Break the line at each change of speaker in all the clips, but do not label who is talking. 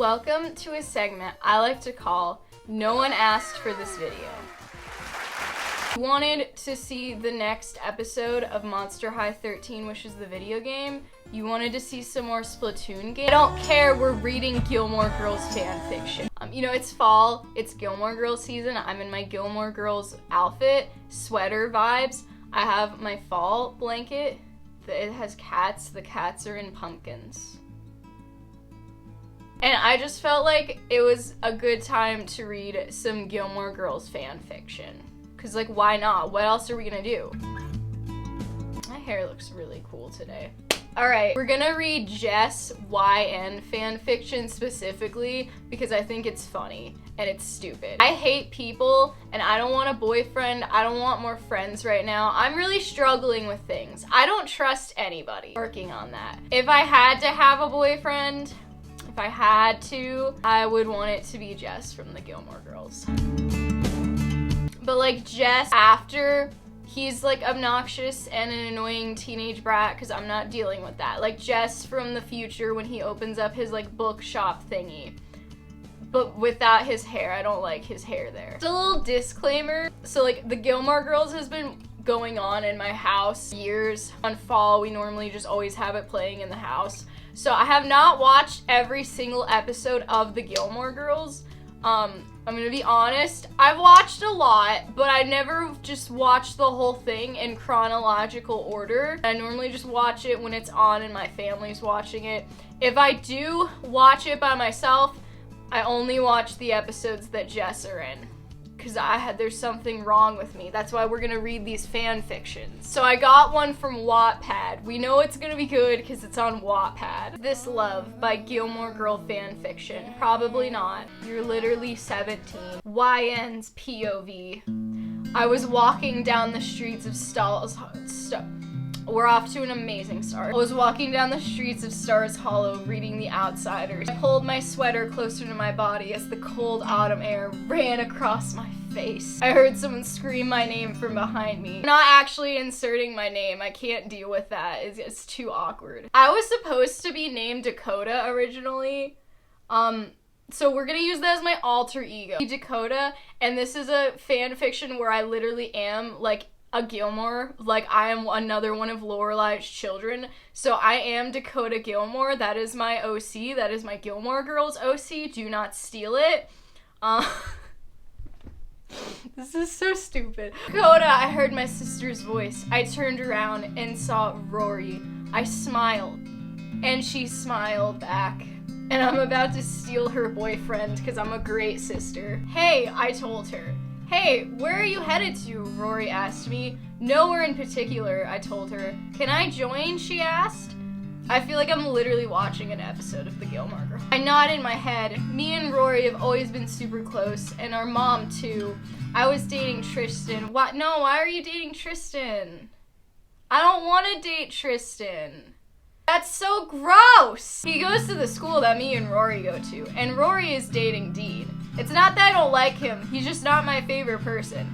Welcome to a segment I like to call No One Asked for This Video. You wanted to see the next episode of Monster High 13, which is the video game. You wanted to see some more Splatoon games. I don't care, we're reading Gilmore Girls fanfiction. You know, it's fall, it's Gilmore Girls season. I'm in my Gilmore Girls outfit, sweater vibes. I have my fall blanket. It has cats. The cats are in pumpkins. And I just felt like it was a good time to read some Gilmore Girls fan fiction. Cause like, why not? What else are we gonna do? My hair looks really cool today. All right, we're gonna read Jess YN fan fiction specifically because I think it's funny and it's stupid. I hate people and I don't want a boyfriend. I don't want more friends right now. I'm really struggling with things. I don't trust anybody. Working on that. If I had to have a boyfriend, if I had to, I would want it to be Jess from the Gilmore Girls. But like Jess after he's like obnoxious and an annoying teenage brat, because I'm not dealing with that. Like Jess from the future when he opens up his like bookshop thingy. But without his hair, I don't like his hair there. Just a little disclaimer. So like the Gilmore Girls has been going on in my house years. On fall, we normally just always have it playing in the house. So I have not watched every single episode of the Gilmore Girls. I'm gonna be honest, I've watched a lot, but I never just watched the whole thing in chronological order. I normally just watch it when it's on and my family's watching it. If I do watch it by myself, I only watch the episodes that Jess are in. Because there's something wrong with me. That's why we're gonna read these fan fictions. So I got one from Wattpad. We know it's gonna be good because it's on Wattpad. This Love by Gilmore Girl fan fiction. Probably not. You're literally 17. YN's POV. I was walking down the streets of We're off to an amazing start. I was walking down the streets of Stars Hollow reading The Outsiders. I pulled my sweater closer to my body as the cold autumn air ran across my face. I heard someone scream my name from behind me. I'm not actually inserting my name. I can't deal with that. It's too awkward. I was supposed to be named Dakota originally. So we're gonna use that as my alter ego. Dakota, and this is a fan fiction where I literally am like a Gilmore, like I am another one of Lorelai's children. So I am Dakota Gilmore. That is my OC. That is my Gilmore Girls OC. Do not steal it. This is so stupid. Dakota, I heard my sister's voice. I turned around and saw Rory. I smiled, and she smiled back. And I'm about to steal her boyfriend because I'm a great sister. Hey, I told her. Hey, where are you headed to? Rory asked me. Nowhere in particular, I told her. Can I join? She asked. I feel like I'm literally watching an episode of the Gilmore Girls. I nodded my head. Me and Rory have always been super close, and our mom too. I was dating Tristan. What? No, why are you dating Tristan? I don't want to date Tristan. That's so gross. He goes to the school that me and Rory go to, and Rory is dating Dean. It's not that I don't like him, he's just not my favorite person.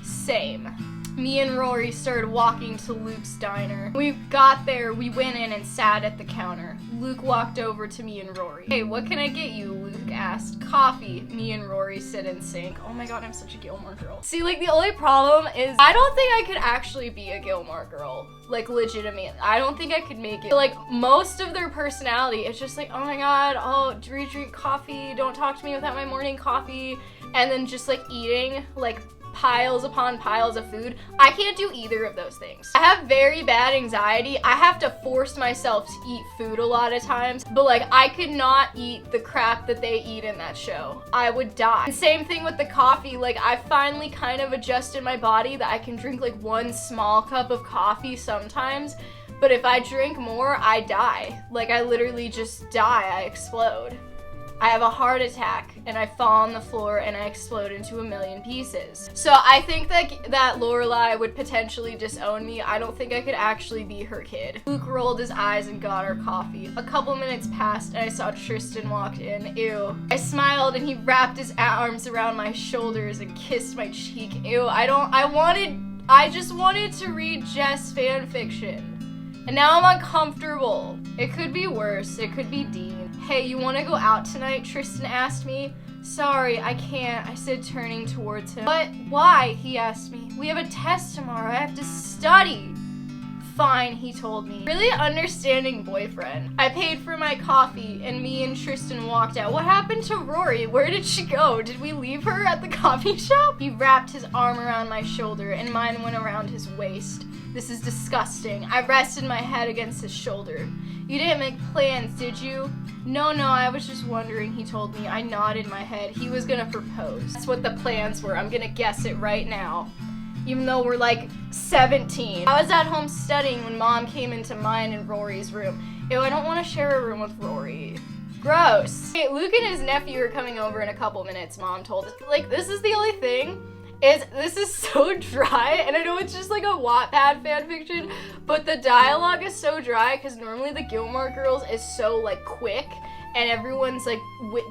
Same. Me and Rory started walking to Luke's diner. We got there, we went in and sat at the counter. Luke walked over to me and Rory. Hey, what can I get you? Luke asked. Coffee. Me and Rory sit in sync. Oh my god, I'm such a Gilmore Girl. See, like the only problem is I don't think I could actually be a Gilmore Girl. Like legitimately. I don't think I could make it. Like most of their personality, it's just like, oh my god, oh, drink coffee, don't talk to me without my morning coffee. And then just like eating like piles upon piles of food. I can't do either of those things. I have very bad anxiety. I have to force myself to eat food a lot of times, but like I could not eat the crap that they eat in that show. I would die. And same thing with the coffee. Like I finally kind of adjusted my body that I can drink like one small cup of coffee sometimes, but if I drink more, I die. Like I literally just die. I explode. I have a heart attack and I fall on the floor and I explode into a million pieces. So I think that Lorelai would potentially disown me. I don't think I could actually be her kid. Luke rolled his eyes and got our coffee. A couple minutes passed and I saw Tristan walk in. Ew. I smiled and he wrapped his arms around my shoulders and kissed my cheek. Ew, I just wanted to read Jess fan fiction. And now I'm uncomfortable. It could be worse. It could be Dean. Hey, you wanna go out tonight? Tristan asked me. Sorry, I can't, I said, turning towards him. But why? He asked me. We have a test tomorrow. I have to study. Fine, he told me. Really understanding boyfriend. I paid for my coffee and me and Tristan walked out. What happened to Rory? Where did she go? Did we leave her at the coffee shop? He wrapped his arm around my shoulder and mine went around his waist. This is disgusting. I rested my head against his shoulder. You didn't make plans, did you? No, I was just wondering, he told me. I nodded my head. He was gonna propose. That's what the plans were. I'm gonna guess it right now. Even though we're like 17. I was at home studying when Mom came into mine and Rory's room. Ew, I don't want to share a room with Rory. Gross. Hey, Luke and his nephew are coming over in a couple minutes, Mom told us. Like, this is the only thing, is this is so dry, and I know it's just like a Wattpad fanfiction, but the dialogue is so dry because normally the Gilmore Girls is so like quick, and everyone's like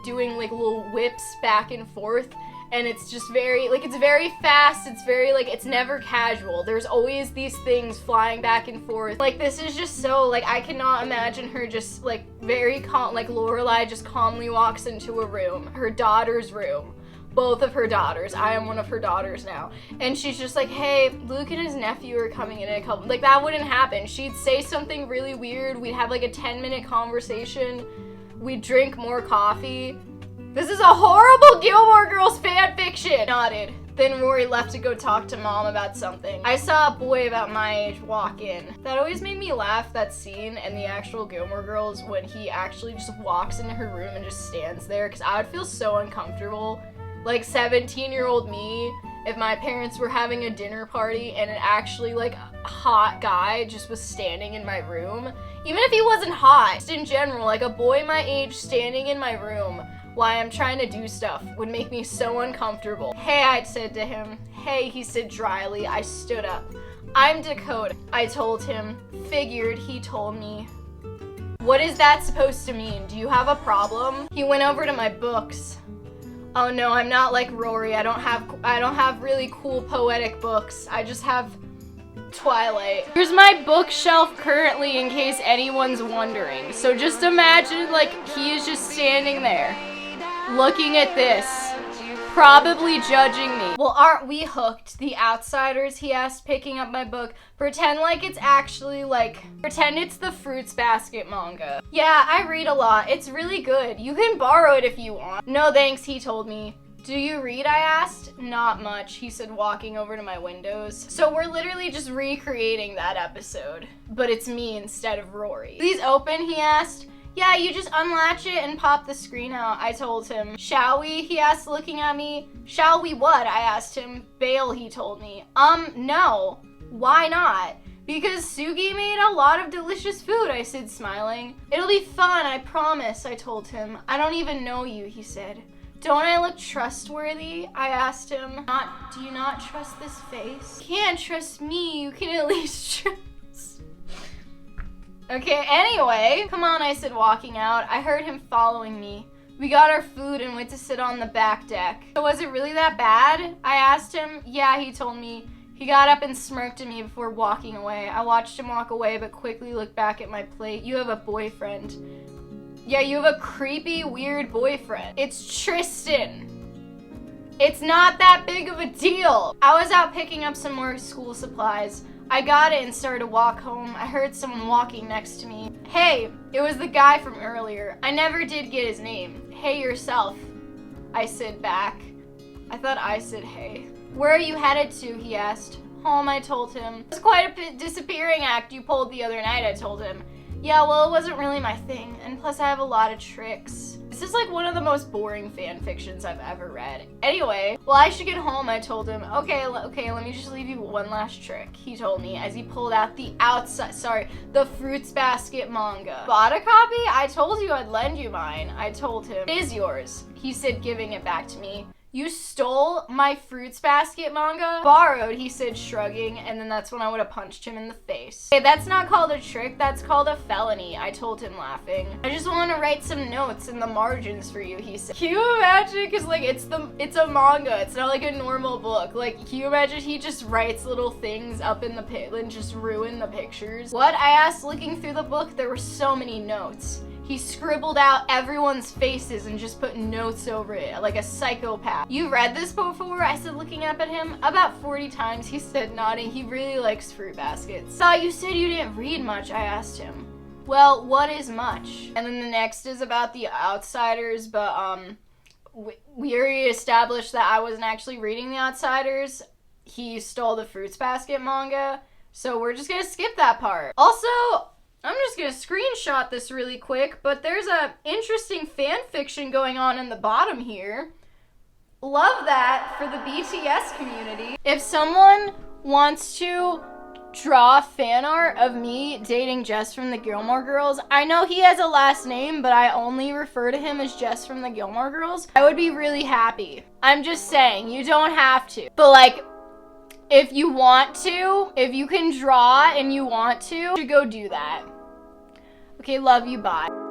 doing like little whips back and forth. And it's just very, like, it's very fast, it's very, like, it's never casual. There's always these things flying back and forth. Like, this is just so, like, I cannot imagine her just, like, very calm, like, Lorelai just calmly walks into a room, her daughter's room. Both of her daughters. I am one of her daughters now. And she's just like, hey, Luke and his nephew are coming in a couple, like, that wouldn't happen. She'd say something really weird, we'd have, like, a 10-minute conversation, we'd drink more coffee. This is a horrible Gilmore Girls fan fiction! Nodded. Then Rory left to go talk to Mom about something. I saw a boy about my age walk in. That always made me laugh, that scene in the actual Gilmore Girls when he actually just walks into her room and just stands there, because I would feel so uncomfortable. Like 17-year-old me, if my parents were having a dinner party and an actually like hot guy just was standing in my room. Even if he wasn't hot, just in general, like a boy my age standing in my room while I'm trying to do stuff would make me so uncomfortable. Hey, I said to him. Hey, he said dryly. I stood up. I'm Dakota, I told him. Figured, he told me. What is that supposed to mean? Do you have a problem? He went over to my books. Oh no, I'm not like Rory. I don't have really cool poetic books. I just have Twilight. Here's my bookshelf currently in case anyone's wondering. So just imagine like he is just standing there looking at this, probably judging me. Well, aren't we hooked? The Outsiders, he asked, picking up my book. Pretend like it's actually like, pretend it's the Fruits Basket manga. Yeah, I read a lot. It's really good. You can borrow it if you want. No thanks, he told me. Do you read, I asked? Not much, he said, walking over to my windows. So we're literally just recreating that episode, but it's me instead of Rory. Please open, he asked. Yeah, you just unlatch it and pop the screen out, I told him. Shall we? He asked, looking at me. Shall we what? I asked him. Bail, he told me. No. Why not? Because Sugi made a lot of delicious food, I said, smiling. It'll be fun, I promise, I told him. I don't even know you, he said. Don't I look trustworthy? I asked him. Do you not trust this face? You can't trust me, you can at least trust. Okay, anyway. Come on, I said, walking out. I heard him following me. We got our food and went to sit on the back deck. So was it really that bad? I asked him. Yeah, he told me. He got up and smirked at me before walking away. I watched him walk away, but quickly looked back at my plate. You have a boyfriend. Yeah, you have a creepy, weird boyfriend. It's Tristan. It's not that big of a deal. I was out picking up some more school supplies. I got it and started to walk home. I heard someone walking next to me. Hey, it was the guy from earlier. I never did get his name. Hey yourself, I said back. I thought I said hey. Where are you headed to, he asked. Home, I told him. It was quite a disappearing act you pulled the other night, I told him. Yeah, well, it wasn't really my thing, and plus I have a lot of tricks. This is like one of the most boring fan fictions I've ever read. Anyway, well, I should get home, I told him. Okay, let me just leave you one last trick, he told me as he pulled out the Fruits Basket manga. Bought a copy? I told you I'd lend you mine, I told him. It is yours, he said, giving it back to me. You stole my Fruits Basket manga? Borrowed, he said, shrugging, and then that's when I would have punched him in the face. Hey, that's not called a trick, that's called a felony, I told him, laughing. I just want to write some notes in the margins for you, he said. Can you imagine? Because, like, it's a manga, it's not like a normal book. Like, can you imagine he just writes little things up in the pit and just ruin the pictures? What? I asked, looking through the book. There were so many notes. He scribbled out everyone's faces and just put notes over it, like a psychopath. You read this before? I said, looking up at him. About 40 times he said nodding. He really likes fruit baskets. Thought you said you didn't read much, I asked him. Well, what is much? And then the next is about The Outsiders, but we already established that I wasn't actually reading The Outsiders. He stole the Fruits Basket manga, so we're just gonna skip that part. Also, I'm just gonna screenshot this really quick, but there's a interesting fan fiction going on in the bottom here. Love that for the BTS community. If someone wants to draw fan art of me dating Jess from the Gilmore Girls, I know he has a last name, but I only refer to him as Jess from the Gilmore Girls, I would be really happy. I'm just saying, you don't have to. But like, if you want to, if you can draw and you want to go do that. Okay, love you, bye.